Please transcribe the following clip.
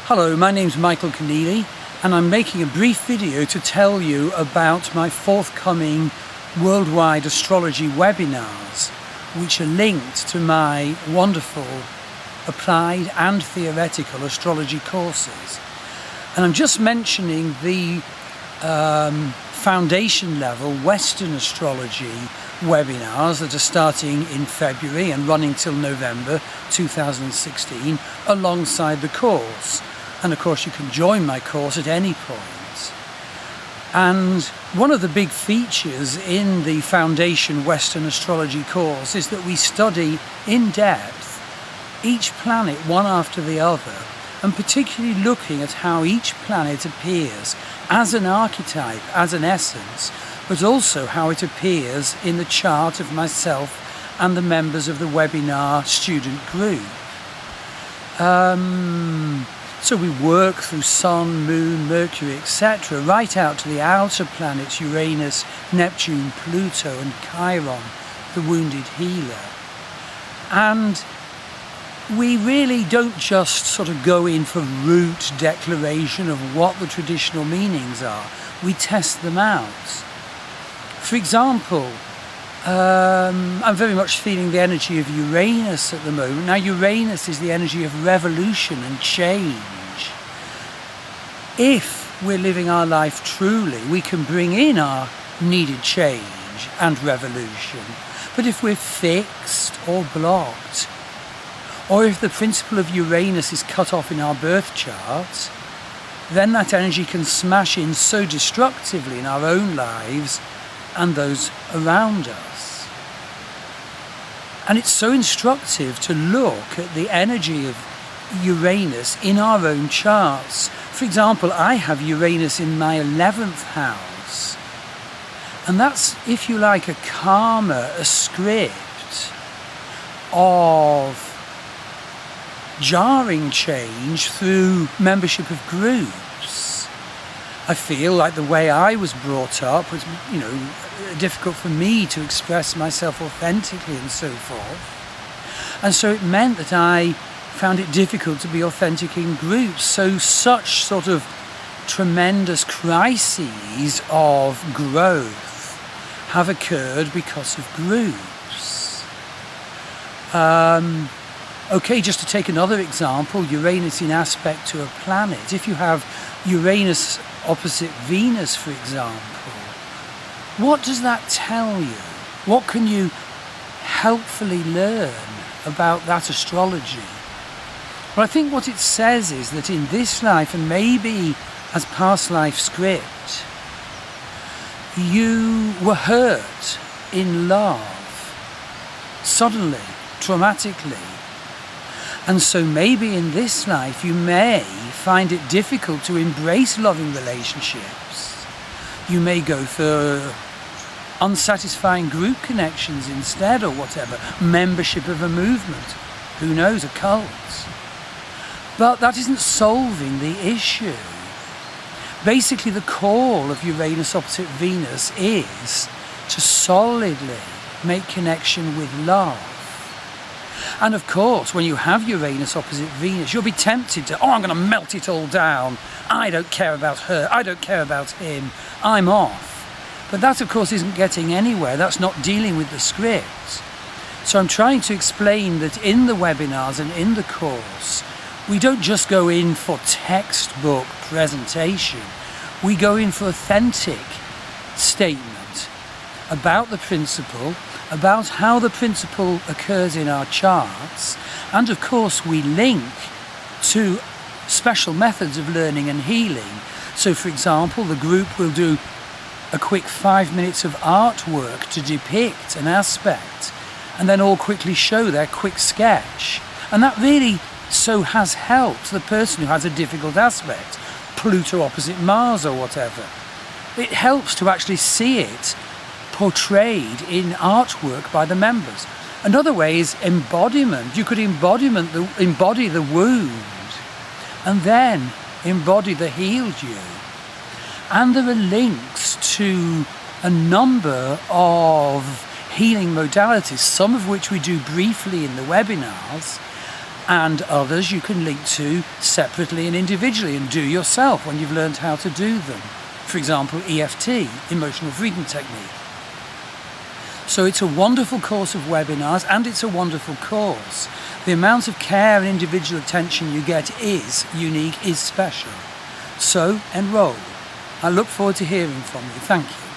Hello, my name's Michael Conneely, and I'm making a brief video to tell you about my forthcoming Worldwide Astrology webinars, which are linked to my wonderful applied and theoretical astrology courses. And I'm just mentioning the foundation level Western astrology webinars that are starting in February and running till November 2016 alongside the course. And of course you can join my course at any point. And one of the big features in the Foundation Western Astrology course is that we study in depth each planet one after the other, and particularly looking at how each planet appears as an archetype, as an essence, but also how it appears in the chart of myself and the members of the webinar student group. So we work through Sun, Moon, Mercury, etc., right out to the outer planets, Uranus, Neptune, Pluto and Chiron, the wounded healer. And we really don't just sort of go in for root declaration of what the traditional meanings are. We test them out. For example, I'm very much feeling the energy of Uranus at the moment. Now, Uranus is the energy of revolution and change. If we're living our life truly, we can bring in our needed change and revolution. But if we're fixed or blocked, or if the principle of Uranus is cut off in our birth chart, then that energy can smash in so destructively in our own lives and those around us. And it's so instructive to look at the energy of Uranus in our own charts. For example, I have Uranus in my 11th house. And that's, if you like, a karma, a script of jarring change through membership of groups. I feel like the way I was brought up was, difficult for me to express myself authentically and so forth. And so it meant that I found it difficult to be authentic in groups. So such sort of tremendous crises of growth have occurred because of groups. Okay, just to take another example, Uranus in aspect to a planet. If you have Uranus opposite Venus, for example, what does that tell you? What can you helpfully learn about that astrology? Well, I think what it says is that in this life, and maybe as past life script, you were hurt in love, suddenly, traumatically. And so maybe in this life you may find it difficult to embrace loving relationships. You may go for unsatisfying group connections instead, or whatever, membership of a movement, who knows, a cult. But that isn't solving the issue. Basically, the call of Uranus opposite Venus is to solidly make connection with love. And of course, when you have Uranus opposite Venus, you'll be tempted to, I'm going to melt it all down. I don't care about her. I don't care about him. I'm off. But that, of course, isn't getting anywhere. That's not dealing with the script. So I'm trying to explain that in the webinars and in the course, we don't just go in for textbook presentation. We go in for authentic statement about the principle, about how the principle occurs in our charts, and of course we link to special methods of learning and healing. So for example, the group will do a quick 5 minutes of artwork to depict an aspect, and then all quickly show their quick sketch. And that really so has helped the person who has a difficult aspect, Pluto opposite Mars or whatever. It helps to actually see it portrayed in artwork by the members. Another way is embodiment. You could embody the wound and then embody the healed you. And there are links to a number of healing modalities, some of which we do briefly in the webinars, and others you can link to separately and individually and do yourself when you've learned how to do them. For example, EFT, Emotional Freedom Technique. So it's a wonderful course of webinars, and it's a wonderful course. The amount of care and individual attention you get is unique, is special. So enroll. I look forward to hearing from you. Thank you.